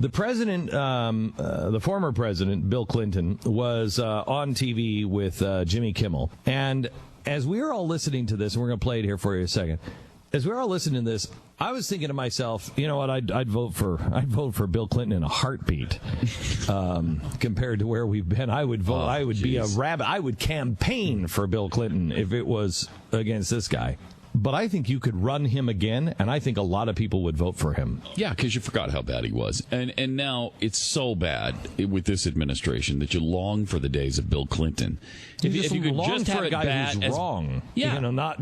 The president, the former president, Bill Clinton, was on TV with Jimmy Kimmel. And as we were all listening to this, and we're going to play it here for you in a second, as we were all listening to this, I was thinking to myself, you know what, I'd vote for Bill Clinton in a heartbeat. Compared to where we've been, I would vote. I would be a rabbit. I would campaign for Bill Clinton if it was against this guy. But I think you could run him again, and I think a lot of people would vote for him. Yeah, because you forgot how bad he was. And now it's so bad with this administration that you long for the days of Bill Clinton. If you could just have a guy who's wrong. Yeah. You know,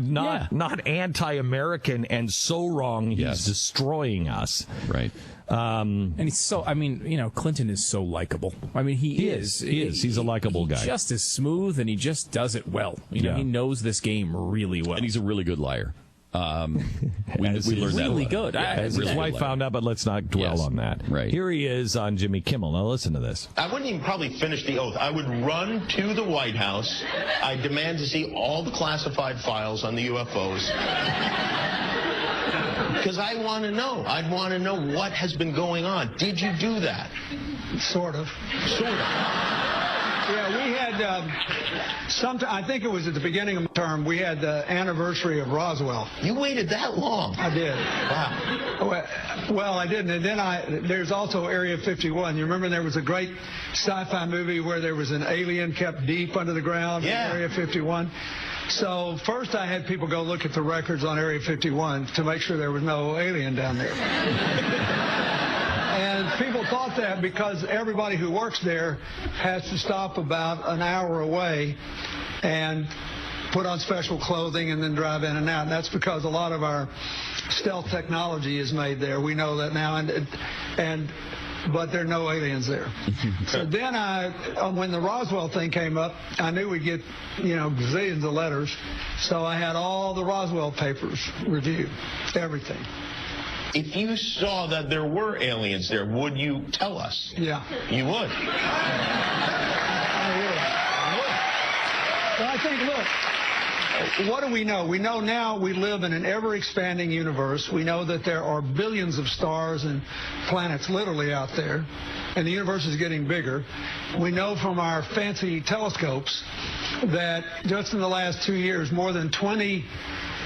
not anti-American and so wrong he's destroying us. Right. And he's so, I mean, you know, Clinton is so likable. I mean, he is. He's a likable guy. Just as smooth, and he just does it well. You know, he knows this game really well. And he's a really good liar. We learned that. Really good. As his wife found out, but let's not dwell on that. Right. Here he is on Jimmy Kimmel. Now listen to this. I wouldn't even probably finish the oath. I would run to the White House. I demand to see all the classified files on the UFOs. Because I want to know. I'd want to know what has been going on. Did you do that? Sort of. Sort of. Yeah, we had, I think it was at the beginning of the term, we had the anniversary of Roswell. You waited that long? I did. Wow. Well, I didn't. And then there's also Area 51. You remember there was a great sci-fi movie where there was an alien kept deep under the ground in Area 51? So first I had people go look at the records on Area 51 to make sure there was no alien down there. And people thought that because everybody who works there has to stop about an hour away and put on special clothing and then drive in and out. And that's because a lot of our stealth technology is made there. We know that now. But there are no aliens there. So then when the Roswell thing came up, I knew we'd get, gazillions of letters. So I had all the Roswell papers reviewed, everything. If you saw that there were aliens there, would you tell us? Yeah. You would? I would. But I think, look, what do we know? We know now we live in an ever-expanding universe. We know that there are billions of stars and planets literally out there, and the universe is getting bigger. We know from our fancy telescopes that just in the last 2 years, more than 20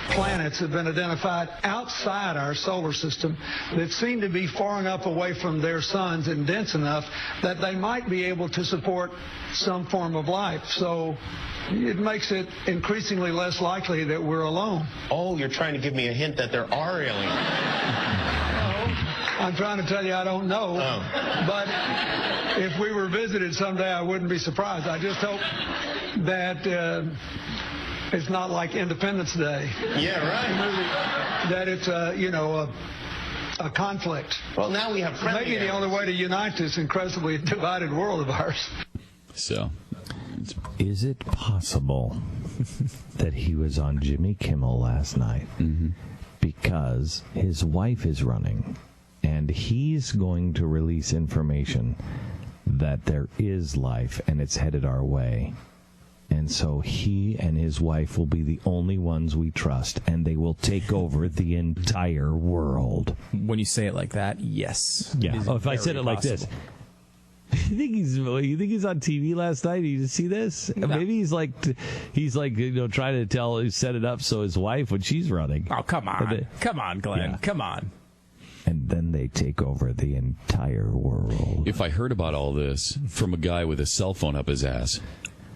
planets have been identified outside our solar system that seem to be far enough away from their suns and dense enough that they might be able to support some form of life. So it makes it increasingly less likely that we're alone. Oh, you're trying to give me a hint that there are aliens. I'm trying to tell you I don't know. Oh. But if we were visited someday, I wouldn't be surprised. I just hope that it's not like Independence Day. Yeah, right. That it's a conflict. Well, now we have friendly Maybe the only way to unite this incredibly divided world of ours. So, is it possible that he was on Jimmy Kimmel last night because his wife is running and he's going to release information that there is life and it's headed our way? And so he and his wife will be the only ones we trust, and they will take over the entire world. When you say it like that, yes. Yeah. Oh, if I said it like this. You think he's on TV last night? Did you see this? No. Maybe he's like trying to set it up so his wife when she's running. Oh, come on. Come on, Glenn. Yeah. Come on. And then they take over the entire world. If I heard about all this from a guy with a cell phone up his ass,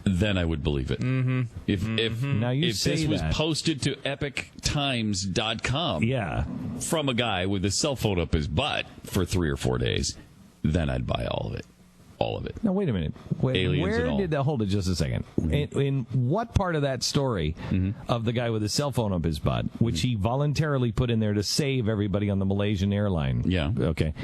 then I would believe it. Mm-hmm. If this was posted to epictimes.com from a guy with a cell phone up his butt for 3 or 4 days, then I'd buy all of it. All of it. Now, wait a minute. Hold it just a second. In what part of that story of the guy with a cell phone up his butt, which he voluntarily put in there to save everybody on the Malaysian airline? Yeah. Okay.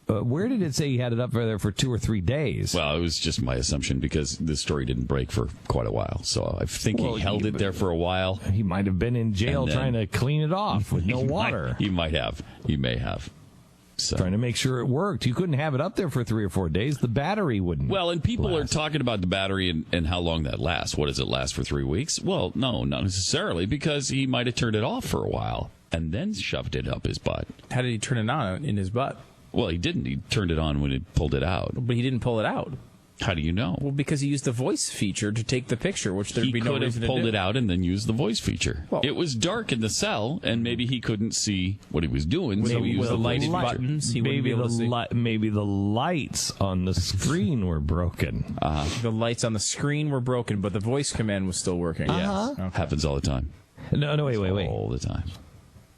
Where did it say he had it up there for 2 or 3 days? Well, it was just my assumption because the story didn't break for quite a while. So I think he held it there for a while. He might have been in jail trying to clean it off with no water. He might have. He may have. So. Trying to make sure it worked. You couldn't have it up there for 3 or 4 days. The battery wouldn't. Well, and people are talking about the battery and how long that lasts. What does it last for 3 weeks? Well, no, not necessarily, because he might have turned it off for a while and then shoved it up his butt. How did he turn it on in his butt? Well, he didn't. He turned it on when he pulled it out. But he didn't pull it out. How do you know? Well, because he used the voice feature to take the picture, which there'd be no reason to do. He could have pulled it out and then used the voice feature. Well, it was dark in the cell, and maybe he couldn't see what he was doing, so he used the lighted buttons. Maybe the lights on the screen were broken. The lights on the screen were broken, but the voice command was still working. Yes. Okay. Happens all the time. No, wait. All the time.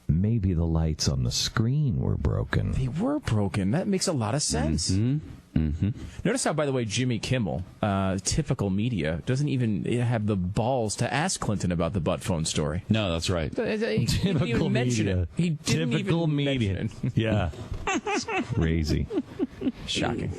Maybe the lights on the screen were broken. They were broken. That makes a lot of sense. Notice how, by the way, Jimmy Kimmel, typical media, doesn't even have the balls to ask Clinton about the butt phone story. No, that's right. He didn't even mention it. He didn't Typical even media. mention it. Yeah. It's crazy. Shocking.